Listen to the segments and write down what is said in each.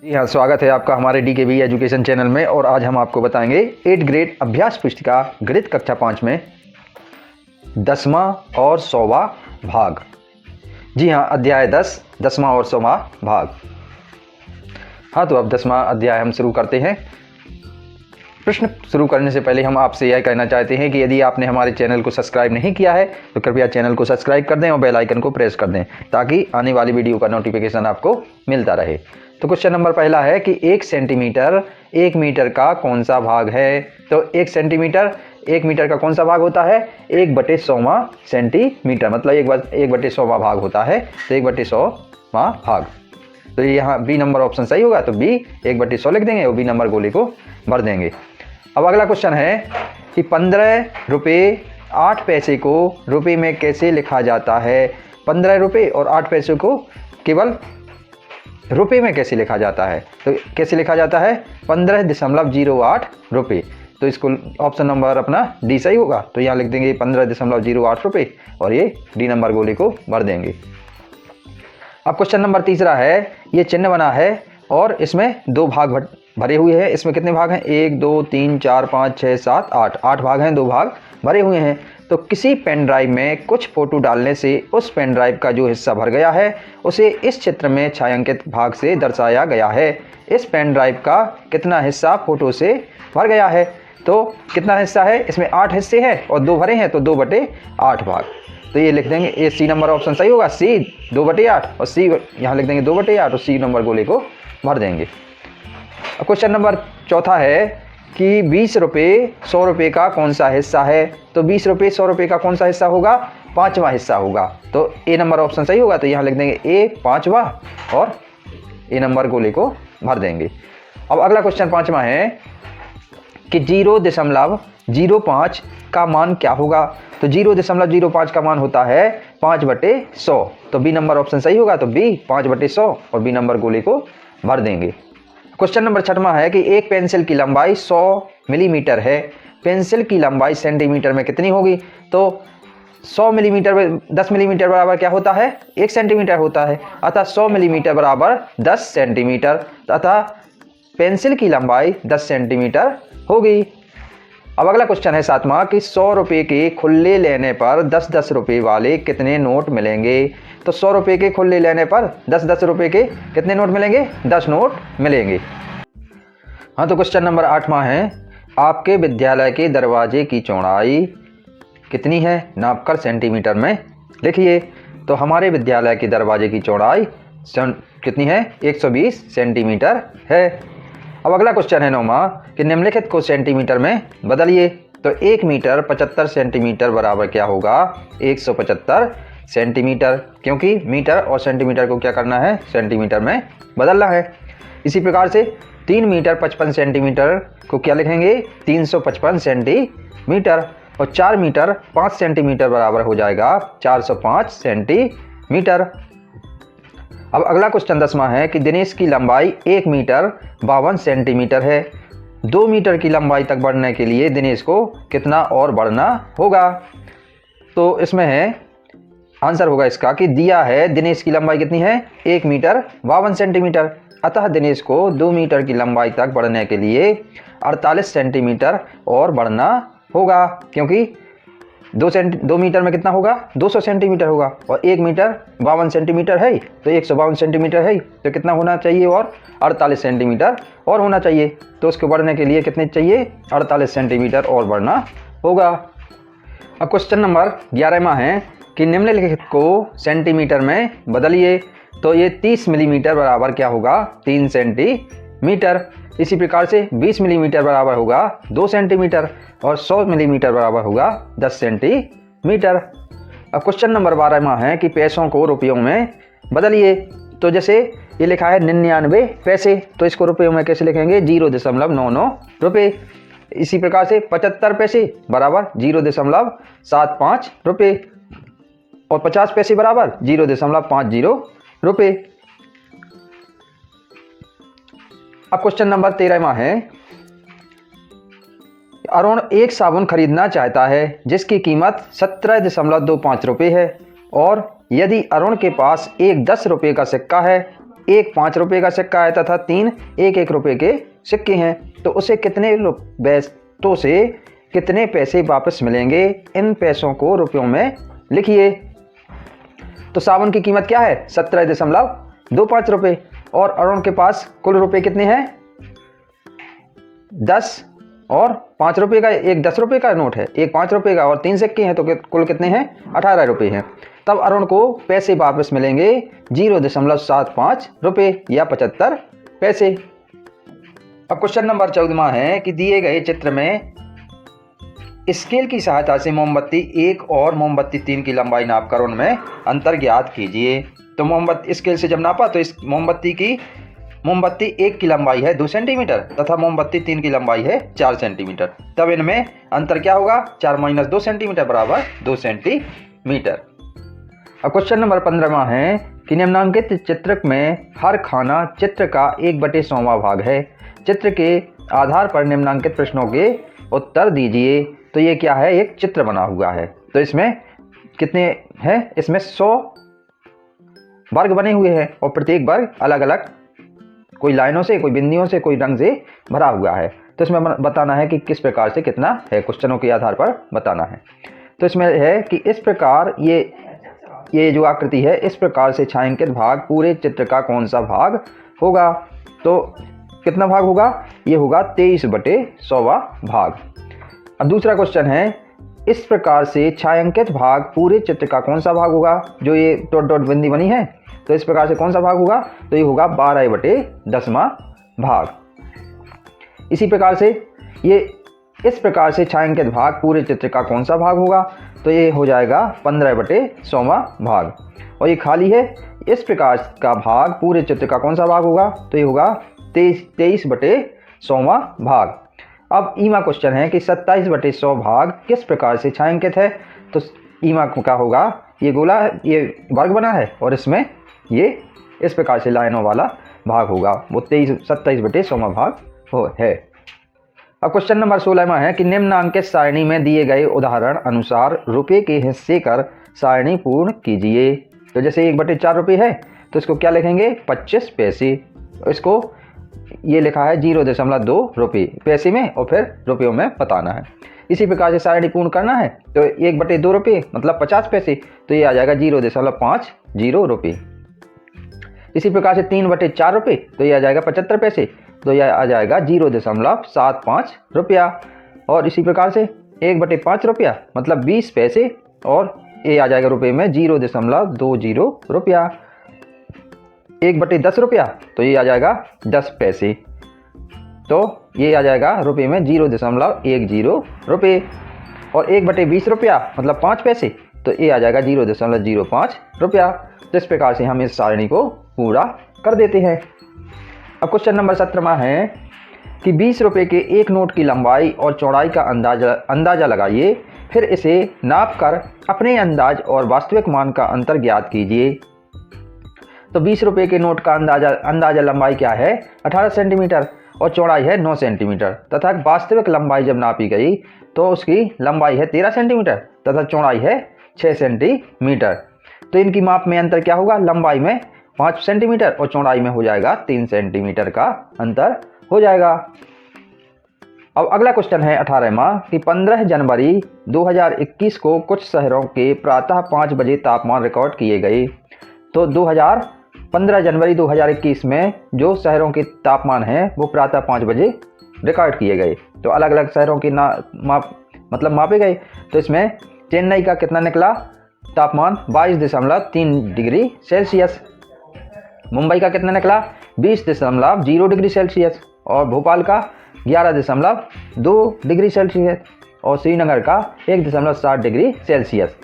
जी हाँ, स्वागत है आपका हमारे DKV एजुकेशन चैनल में। और आज हम आपको बताएंगे 8th ग्रेड अभ्यास पुस्तिका गणित कक्षा 5 में 10वां और 100वां भाग। जी हाँ, अध्याय 10, 10वां और 100वां भाग। हाँ, तो अब 10वां अध्याय हम शुरू करते हैं। प्रश्न शुरू करने से पहले हम आपसे यह कहना चाहते हैं कि यदि आपने हमारे चैनल को सब्सक्राइब नहीं किया है तो कृपया चैनल को सब्सक्राइब कर दें और बेल आइकन को प्रेस कर दें ताकि आने वाली वीडियो का नोटिफिकेशन आपको मिलता रहे। तो क्वेश्चन नंबर पहला है कि 1 सेंटीमीटर 1 मीटर का कौन सा भाग है। तो 1 सेंटीमीटर 1 मीटर का कौन सा भाग होता है? 1/100वां सेंटीमीटर, मतलब 1/100वां भाग होता है। तो 1/100वां भाग, तो यहाँ बी नंबर ऑप्शन सही होगा। तो बी 1/100 लिख देंगे और बी नंबर गोले को भर देंगे। अब अगला क्वेश्चन है कि 15 रुपये 8 पैसे को रुपये में कैसे लिखा जाता है। 15 रुपये और 8 पैसे को केवल रुपये में कैसे लिखा जाता है? तो कैसे लिखा जाता है? 15.08 रुपये। तो इसको ऑप्शन नंबर अपना डी सही होगा। तो यहाँ लिख देंगे 15.08 रुपये और ये डी नंबर गोले को भर देंगे। अब क्वेश्चन नंबर तीसरा है, ये चिन्ह बना है और इसमें 2 भाग भरे हुए हैं। इसमें कितने भाग हैं? 1 2 3 4 5 6 7 8 8 भाग हैं, 2 भाग भरे हुए हैं। तो किसी पेन ड्राइव में कुछ फोटो डालने से उस पेन ड्राइव का जो हिस्सा भर गया है उसे इस चित्र में छायांकित भाग से दर्शाया गया है। इस पेन ड्राइव का कितना हिस्सा फोटो से भर गया है? तो कितना हिस्सा है? इसमें 8 हिस्से हैं और 2 भरे हैं, तो 2/8 भाग। तो ये लिख देंगे, ये सी नंबर ऑप्शन सही होगा। सी 2/8 और सी यहाँ लिख देंगे 2/8 और सी नंबर गोले को भर देंगे। अब क्वेश्चन नंबर चौथा है कि 20 रुपये 100 रुपये का कौन सा हिस्सा है। तो 20 रुपये 100 रुपये का कौन सा हिस्सा होगा? 5वां हिस्सा होगा। तो ए नंबर ऑप्शन सही होगा। तो यहाँ लिख देंगे ए 5वां और ए नंबर गोले को भर देंगे। अब अगला क्वेश्चन 5वां है कि 0.05 का मान क्या होगा। तो 0.05 का मान होता है 5/100। तो बी नंबर ऑप्शन सही होगा। तो बी 5/100 और बी नंबर गोले को भर देंगे। क्वेश्चन नंबर 6वां है कि एक पेंसिल की लंबाई 100 मिलीमीटर है। पेंसिल की लंबाई सेंटीमीटर में कितनी होगी? तो 100 मिलीमीटर में 10 मिलीमीटर बराबर क्या होता है? 1 सेंटीमीटर होता है। अतः 100 मिलीमीटर बराबर 10 सेंटीमीटर, अतः पेंसिल की लंबाई 10 सेंटीमीटर होगी। अब अगला क्वेश्चन है 7वां कि 100 रुपये के खुले लेने पर 10-10 रुपये वाले कितने नोट मिलेंगे। तो 100 रुपये के खुले लेने पर 10-10 रुपये के कितने नोट मिलेंगे? 10 नोट मिलेंगे। हाँ, तो क्वेश्चन नंबर 8वां है, आपके विद्यालय के दरवाजे की चौड़ाई कितनी है? नापकर सेंटीमीटर में लिखिए। तो हमारे विद्यालय के दरवाजे की चौड़ाई कितनी है? 120 सेंटीमीटर है। अब अगला क्वेश्चन है 9वां कि निम्नलिखित को सेंटीमीटर में बदलिए। तो 1 मीटर 75 सेंटीमीटर बराबर क्या होगा? 175 सेंटीमीटर, क्योंकि मीटर और सेंटीमीटर को क्या करना है? सेंटीमीटर में बदलना है। इसी प्रकार से 3 मीटर 55 सेंटीमीटर को क्या लिखेंगे? 355 सेंटीमीटर। और 4 मीटर 5 सेंटीमीटर बराबर हो जाएगा 405 सेंटीमीटर। अब अगला क्वेश्चन 10वां है कि दिनेश की लंबाई 1 मीटर 52 सेंटीमीटर है। 2 मीटर की लंबाई तक बढ़ने के लिए दिनेश को कितना और बढ़ना होगा? तो इसमें है आंसर होगा इसका कि दिया है दिनेश की लंबाई कितनी है? 1 मीटर 52 सेंटीमीटर। अतः दिनेश को 2 मीटर की लंबाई तक बढ़ने के लिए 48 सेंटीमीटर और बढ़ना होगा, क्योंकि 2 मीटर में कितना होगा? 200 सेंटीमीटर होगा और 1 मीटर 52 सेंटीमीटर है, तो 152 सेंटीमीटर है, तो कितना होना चाहिए? और 48 सेंटीमीटर और होना चाहिए। तो उसको बढ़ने के लिए कितने चाहिए? 48 सेंटीमीटर और बढ़ना होगा। अब क्वेश्चन नंबर 11वां है कि निम्नलिखित को सेंटीमीटर में बदलिए। तो ये 30 मिलीमीटर बराबर क्या होगा? 3 सेंटीमीटर। इसी प्रकार से 20 मिलीमीटर बराबर होगा 2 सेंटीमीटर और 100 मिलीमीटर बराबर होगा 10 सेंटीमीटर। अब क्वेश्चन नंबर 12वां है कि पैसों को रुपयों में बदलिए। तो जैसे ये लिखा है 99 पैसे, तो इसको रुपयों में कैसे लिखेंगे? 0.99 रुपये। इसी प्रकार से 75 पैसे बराबर 0.75 रुपये और 50 पैसे बराबर 0.50 रुपये। अब क्वेश्चन नंबर 13वां है, अरुण एक साबुन खरीदना चाहता है जिसकी कीमत 17.25 रुपये है और यदि अरुण के पास एक 10 रुपये का सिक्का है एक 5 रुपये का सिक्का है तथा 3 1-1 रुपये के सिक्के हैं, तो उसे कितने पैसे वापस मिलेंगे? इन पैसों को रुपयों में लिखिए। तो सावन की कीमत क्या है? 17.25 रुपये। और अरुण के पास कुल रुपए कितने हैं? 10 और 5 रुपये का, एक 10 रुपये का नोट है, एक 5 रुपये का और 3 सिक्के हैं, तो कुल कितने हैं? 18 रुपये हैं। तब अरुण को पैसे वापस मिलेंगे 0.75 रुपये या 75 पैसे। अब क्वेश्चन नंबर 14वां है कि दिए गए चित्र में स्केल की सहायता से मोमबत्ती 1 और मोमबत्ती 3 की लंबाई नापकर उनमें अंतर ज्ञात कीजिए। तो मोमबत्ती स्केल से जब नापा तो इस मोमबत्ती 1 की लंबाई है 2 सेंटीमीटर तथा मोमबत्ती 3 की लंबाई है 4 सेंटीमीटर। तब इनमें अंतर क्या होगा? 4 - 2 सेंटीमीटर बराबर 2 सेंटीमीटर। अब क्वेश्चन नंबर 15वां है कि निम्नांकित चित्र में हर खाना चित्र का 1/100वां भाग है। चित्र के आधार पर निम्नांकित प्रश्नों के उत्तर दीजिए। तो ये क्या है? एक चित्र बना हुआ है। तो इसमें कितने हैं? इसमें 100 वर्ग बने हुए हैं और प्रत्येक वर्ग अलग अलग कोई लाइनों से, कोई बिंदियों से, कोई रंग से भरा हुआ है। तो इसमें बताना है कि किस प्रकार से कितना है, क्वेश्चनों के आधार पर बताना है। तो इसमें है कि इस प्रकार ये जो आकृति है, इस प्रकार से छायांकित भाग पूरे चित्र का कौन सा भाग होगा? तो कितना भाग होगा? ये होगा 23/100वां भाग। अब दूसरा क्वेश्चन है, इस प्रकार से छायांकित भाग पूरे चित्र का कौन सा भाग होगा? जो ये डॉट डॉट बिंदी बनी है, तो इस प्रकार से कौन सा भाग होगा? तो ये होगा 12/10वां भाग। इसी प्रकार से इस प्रकार से छायांकित भाग पूरे चित्र का कौन सा भाग होगा? तो ये हो जाएगा 15/100वां भाग। और ये खाली है, इस प्रकार का भाग पूरे चित्र का कौन सा भाग होगा? तो ये होगा 23/100वां भाग। अब ईमा क्वेश्चन है कि 27/100 भाग किस प्रकार से छायांकित है? तो ईमा का होगा, ये गोला है, ये वर्ग बना है और इसमें ये इस प्रकार से लाइनों वाला भाग होगा, वो 27/100वां भाग है। अब क्वेश्चन नंबर 16वां है कि निम्नांकित सारणी में दिए गए उदाहरण अनुसार रुपये के हिस्से कर सारणी पूर्ण कीजिए। तो जैसे 1/4 रुपये है, तो इसको क्या लिखेंगे? 25 पैसे। इसको ये लिखा है 0.2 रुपये पैसे में और फिर रुपयों में बताना है। इसी प्रकार से सारणी पूर्ण करना है तो 1/2 रुपये मतलब 50 पैसे, तो ये आ जाएगा 0.50 रुपये। इसी प्रकार से 3/4 रुपये, तो ये आ जाएगा 75 पैसे, तो यह आ जाएगा 0.75 रुपया। और इसी प्रकार से 1/5 रुपया मतलब 20 पैसे और ये आ जाएगा रुपये में 0.20 रुपया। 1/10 रुपया, तो ये आ जाएगा 10 पैसे, तो ये आ जाएगा रुपये में 0.10 रुपये। और 1/20 रुपया मतलब 5 पैसे, तो ये आ जाएगा 0.05 रुपया। तो इस प्रकार से हम इस सारणी को पूरा कर देते हैं। अब क्वेश्चन नंबर 17वां है कि 20 रुपये के एक नोट की लंबाई और चौड़ाई का अंदाजा लगाइए, फिर इसे नाप कर अपने अंदाज और वास्तविक मान का अंतर ज्ञात कीजिए। तो 20 रुपये के नोट का अंदाजा लंबाई क्या है? 18 सेंटीमीटर और चौड़ाई है 9 सेंटीमीटर तथा वास्तविक लंबाई जब नापी गई तो उसकी लंबाई है 13 सेंटीमीटर तथा चौड़ाई है 6 सेंटीमीटर। तो इनकी माप में अंतर क्या होगा? लंबाई में 5 सेंटीमीटर और चौड़ाई में हो जाएगा 3 सेंटीमीटर का अंतर हो जाएगा। अब अगला क्वेश्चन है 18वां कि 15 जनवरी 2021 को कुछ शहरों के प्रातः 5 बजे तापमान रिकॉर्ड किए गए। तो 15 जनवरी 2021 में जो शहरों के तापमान हैं वो प्रातः 5 बजे रिकॉर्ड किए गए। तो अलग अलग शहरों की मापे गए। तो इसमें चेन्नई का कितना निकला तापमान? 22.3 डिग्री सेल्सियस। मुंबई का कितना निकला? 20.0 डिग्री सेल्सियस। और भोपाल का 11.2 डिग्री सेल्सियस और श्रीनगर का 1.7 डिग्री सेल्सियस।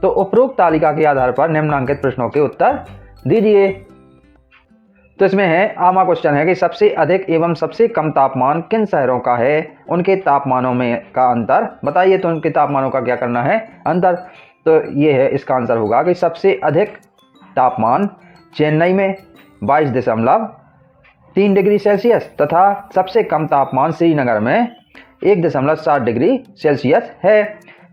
तो उपरोक्त तालिका के आधार पर निम्नांकित प्रश्नों के उत्तर दीजिए। तो इसमें है आमा क्वेश्चन है कि सबसे अधिक एवं सबसे कम तापमान किन शहरों का है, उनके तापमानों में का अंतर बताइए। तो उनके तापमानों का क्या करना है? अंतर। तो ये है, इसका आंसर होगा कि सबसे अधिक तापमान चेन्नई में 22.3 डिग्री सेल्सियस तथा सबसे कम तापमान श्रीनगर में 1.7 डिग्री सेल्सियस है।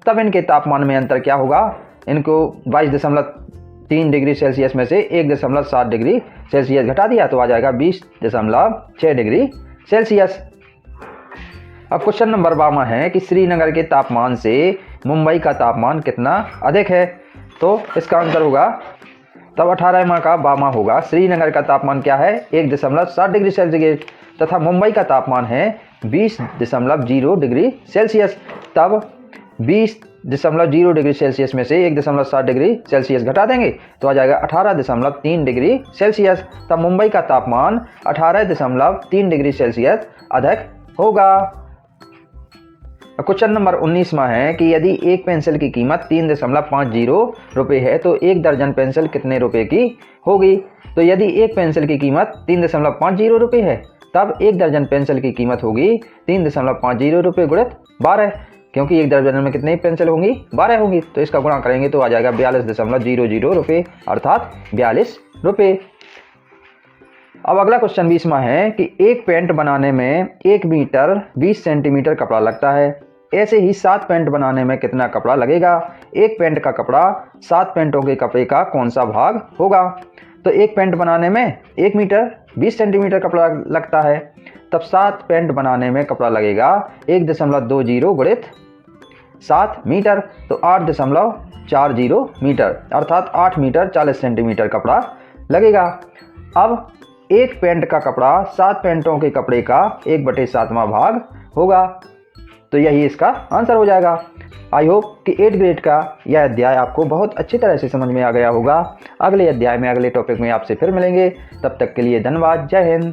तब इनके तापमान में अंतर क्या होगा? इनको 22.3 3 डिग्री सेल्सियस में से 1.7 डिग्री सेल्सियस घटा दिया तो आ जाएगा 20.6 डिग्री सेल्सियस। अब क्वेश्चन नंबर 52 है कि श्रीनगर के तापमान से मुंबई का तापमान कितना अधिक है। तो इसका आंसर होगा तब 18वां का 52 होगा। श्रीनगर का तापमान क्या है 1.7 डिग्री सेल्सियस तथा मुंबई का तापमान है 20.0 डिग्री सेल्सियस। तब 20.0 डिग्री सेल्सियस में से 1.7 डिग्री सेल्सियस घटा देंगे तो आ जाएगा 18.3 डिग्री सेल्सियस। तब मुंबई का तापमान 18.3 डिग्री सेल्सियस अधिक होगा। क्वेश्चन नंबर 19वां है कि यदि एक पेंसिल की कीमत 3.50 रुपये है तो एक दर्जन पेंसिल कितने रुपए की होगी। तो यदि एक पेंसिल की कीमत 3.50 रुपये है तब एक दर्जन पेंसिल की कीमत होगी 3.50 रुपये गुणित 12, क्योंकि एक दर्जन में कितनी पेंसिल होंगी 12 होंगी। तो इसका गुणा करेंगे तो आ जाएगा 42.00 रुपये अर्थात 42 रुपये। अब अगला क्वेश्चन 20वां है कि एक पैंट बनाने में 1 मीटर 20 सेंटीमीटर कपड़ा लगता है, ऐसे ही 7 पैंट बनाने में कितना कपड़ा लगेगा। एक पैंट का कपड़ा 7 पैंटों के कपड़े का कौन सा भाग होगा। तो एक पैंट बनाने में 1 मीटर 20 सेंटीमीटर कपड़ा लगता है, तब 7 पैंट बनाने में कपड़ा लगेगा 1.20 गुणित 7 मीटर तो 8.40 मीटर अर्थात 8 मीटर 40 सेंटीमीटर कपड़ा लगेगा। अब एक पैंट का कपड़ा 7 पैंटों के कपड़े का 1/7वां भाग होगा। तो यही इसका आंसर हो जाएगा। आई होप कि 8th ग्रेड का यह अध्याय आपको बहुत अच्छी तरह से समझ में आ गया होगा। अगले अध्याय में अगले टॉपिक में आपसे फिर मिलेंगे। तब तक के लिए धन्यवाद। जय हिंद।